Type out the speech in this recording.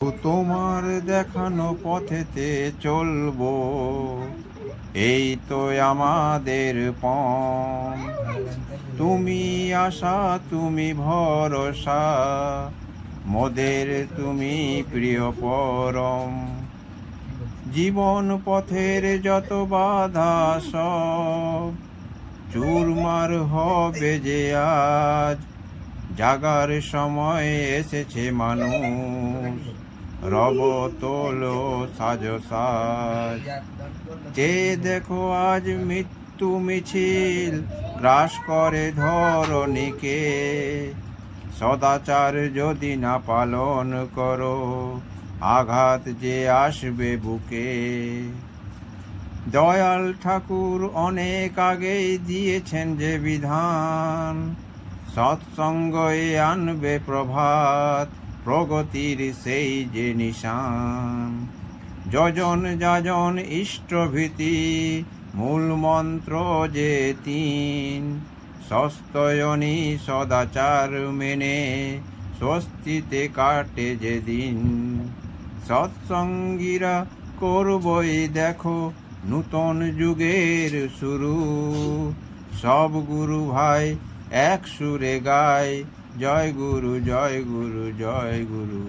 তোমার দেখানো পথেতে চলবো, এই তো আমাদের পণ। তুমি আশা, তুমি ভরসা, মোদের তুমি প্রিয় পরম। জীবন পথের যত বাধা সব চুরমার হবে যে আজ। জাগার সময় এসেছে মানুষ, রব তোলো সাজো সাজ। চেয়ে দেখো আজ মৃত্যু মিছিল গ্রাস করে ধরণীকে। সদাচার যদি না পালন করো, আঘাত যে আসবে বুকে। দয়াল ঠাকুর অনেক আগেই দিয়েছেন যে বিধান, সৎসঙ্গই আনবে প্রভাত, প্রগতির সেই যে নিশান। যজন যাজন ইষ্টভীতি, মূল মন্ত্র যে তিন। সস্তয়নী সদাচার মেনে স্বস্তিতে কাটে যে দিন। সৎসঙ্গীরা করবই দেখো নূতন যুগের শুরু। সব গুরু ভাই এক সুরে গায়, জয় গুরু জয় গুরু জয় গুরু।